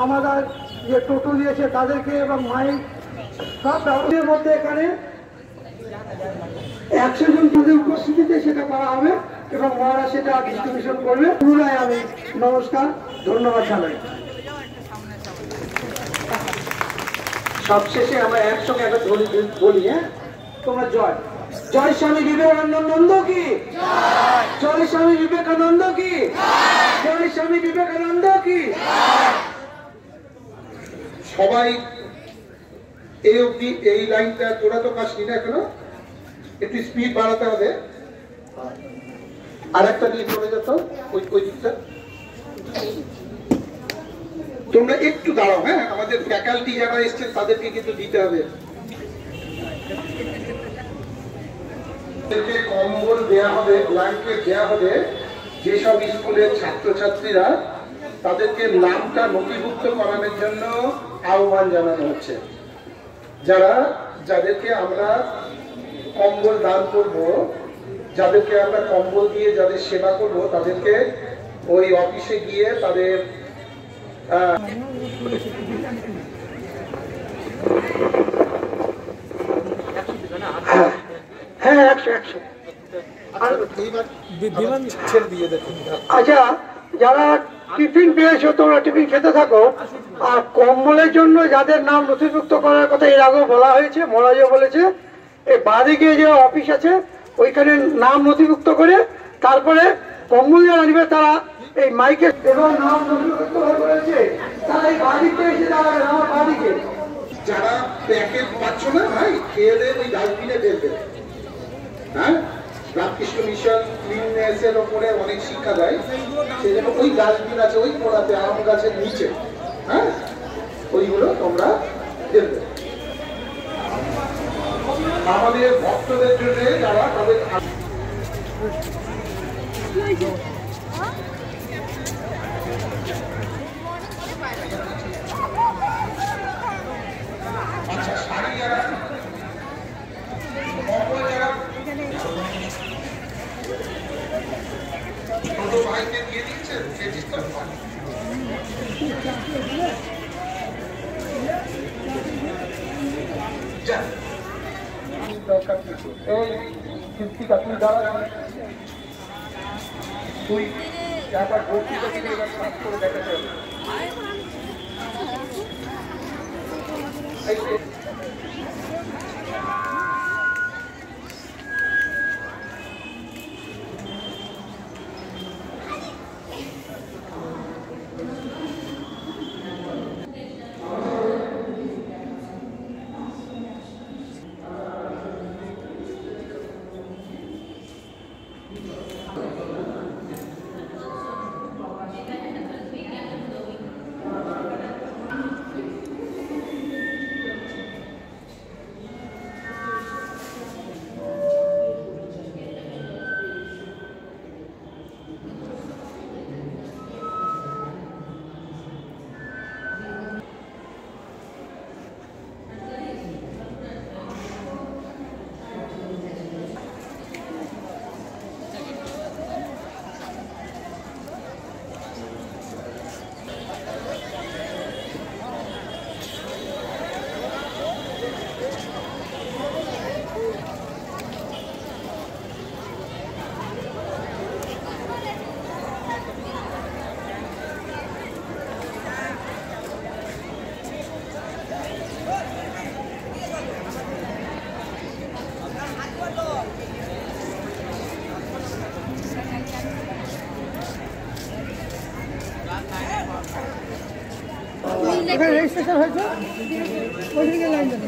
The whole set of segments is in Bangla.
আমাদের যে টোটো দিয়েছে তাদেরকে এবং মাইক সব ব্যবহারের মধ্যে এখানে 100 জন উপস্থিতিতে সেটা করা হবে এবং ওরা সেটা ডিস্ট্রিবিউশন করবে। পুনরায় আমি নমস্কার, ধন্যবাদ জানাই। সবশেষে আমরা একসঙ্গে একটা বলি, হ্যাঁ, তোমরা জয় জয় স্বামী বিবেকানন্দ কি, জয় স্বামী বিবেকানন্দ কি, জয় স্বামী বিবেকানন্দ কি। সবাই এই অবধি এই লাইনটা তোরা তো কাশনি না এখনো, একটু স্পিড বাড়াতে হবে। আর একটা দিয়ে চলে যেত ওই দিকটা। তোমরা একটু দাঁড়াও, হ্যাঁ, আমাদের ফ্যাকাল্টি যারা এসছেন তাদেরকে কিন্তু দিতে হবে। কম্বল দেয়া হবে, ব্ল্যাঙ্কেট দেয়া হবে। যেসব স্কুলের ছাত্রছাত্রীরা, তাদেরকে নামটা নথিভুক্ত করানোর জন্য আহ্বান জানানো হচ্ছে। যাদেরকে আমরা কম্বল দান করব, যাদেরকে আমরা কম্বল দিয়ে যাদের সেবা করব, তাদেরকে ওই অফিসে গিয়ে তাদের হ্যাঁ 100। আচ্ছা, যারা টিফিন পেয়েছো তোমরা টিফিন খেতে থাকো। আর কম্বলের জন্য যাদের নাম নথিভুক্ত করার কথা এর আগেও বলা হয়েছে, মহারাজও বলেছে, এই বাদিকে যে অফিস আছে ওইখানে নাম নথিভুক্ত করে তারপরে কম্বল যারা নিবে তারা এই মাইকে এবং নাম নথিভুক্ত করেছে তারা এই বাদিকে এসে দাঁড়াবে। আমার বাদিকে যারা প্যাকেট পাচ্ছ না ভাই, খেয়ে ওই ডাস্টবিনে ফেলবে। হ্যাঁ, রামকৃষ্ণ মিশন ক্লিননেসের ওপরে অনেক শিক্ষা দেয়, সেই জন্য ওই ডাস্টবিন আছে ওই কোণাতে আম গাছের নিচে, হ্যাঁ, ওইগুলো তোমরা ফেলবে। আমাদের ভক্তদের জন্য যারা তাদের আচ্ছা শাড়ি যারা ছোট ভাইকে দিয়ে দিচ্ছেন দরকার কিছু। এই কীর্তিকা তুই দাঁড়া, তুই একবার ভর্তিতে দিলে এবার কাজ করে দেখাতে হবে। রেজিস্ট্রেশন হয়েছে ওইদিকে লাইন যাবে।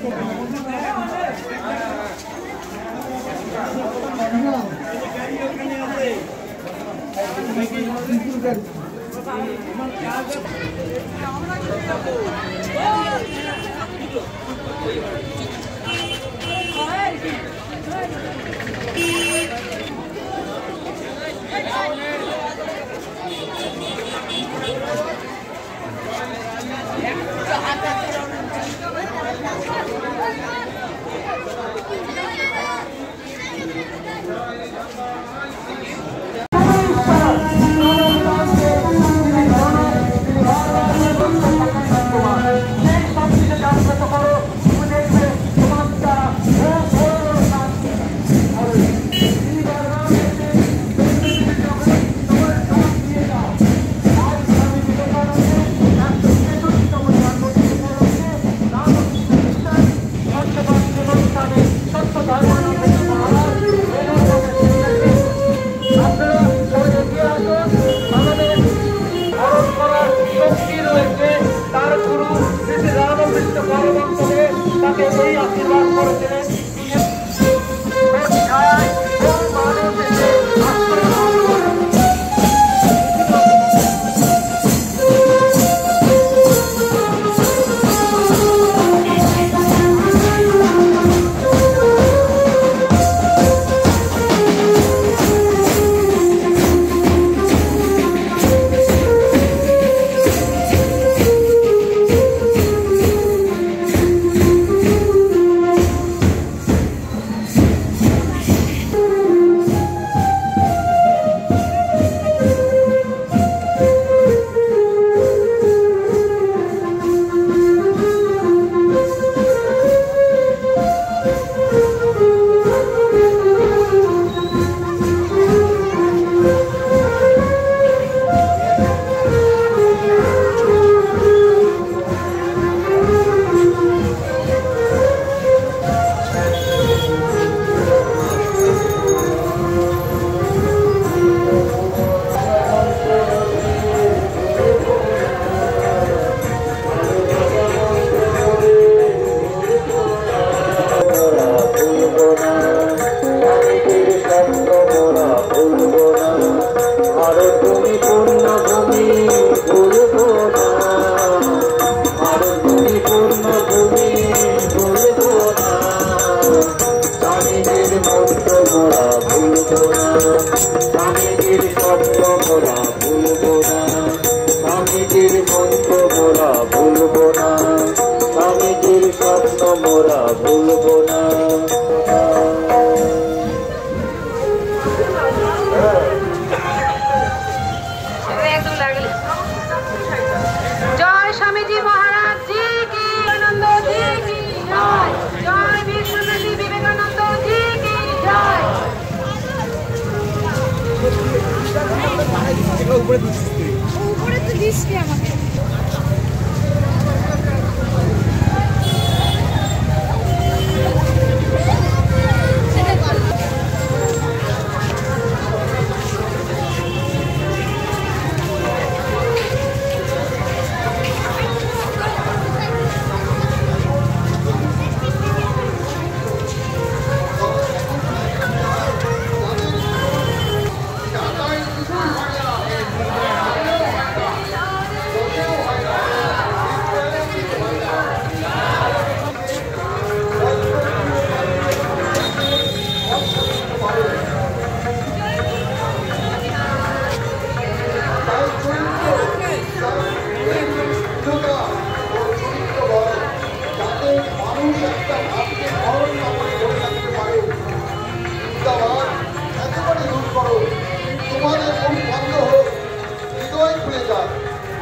উপরে তো দিচ্ছি আমাকে।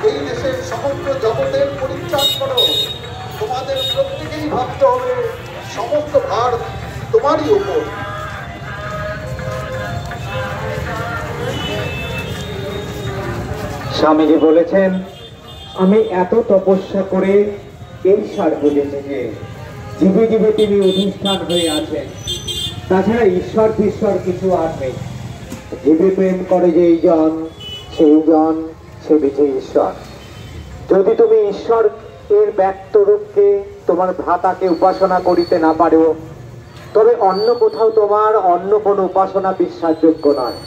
এই দেশের সমগ্র জগতের পরিত্যাগ করো। তোমাদের প্রত্যেকেই ভাবতে হবে সমস্ত ভার তোমারই উপর। স্বামীজি বলেছেন, আমি এত তপস্যা করে এই সার বুঝেছি যে জীবে জীবে তিনি অধিষ্ঠান হয়ে আছেন, তাছাড়া ঈশ্বর ফিশ্বর কিছু আর নেই। জীবে প্রেম করে যেই জন, সেই জন সে বিজে ঈশ্বর। যদি তুমি ঈশ্বর এর ব্যক্ত রূপকে তোমার ভ্রাতাকে উপাসনা করিতে না পারো, তবে অন্য কোথাও তোমার অন্য কোনো উপাসনা বিশ্বাসযোগ্য নয়।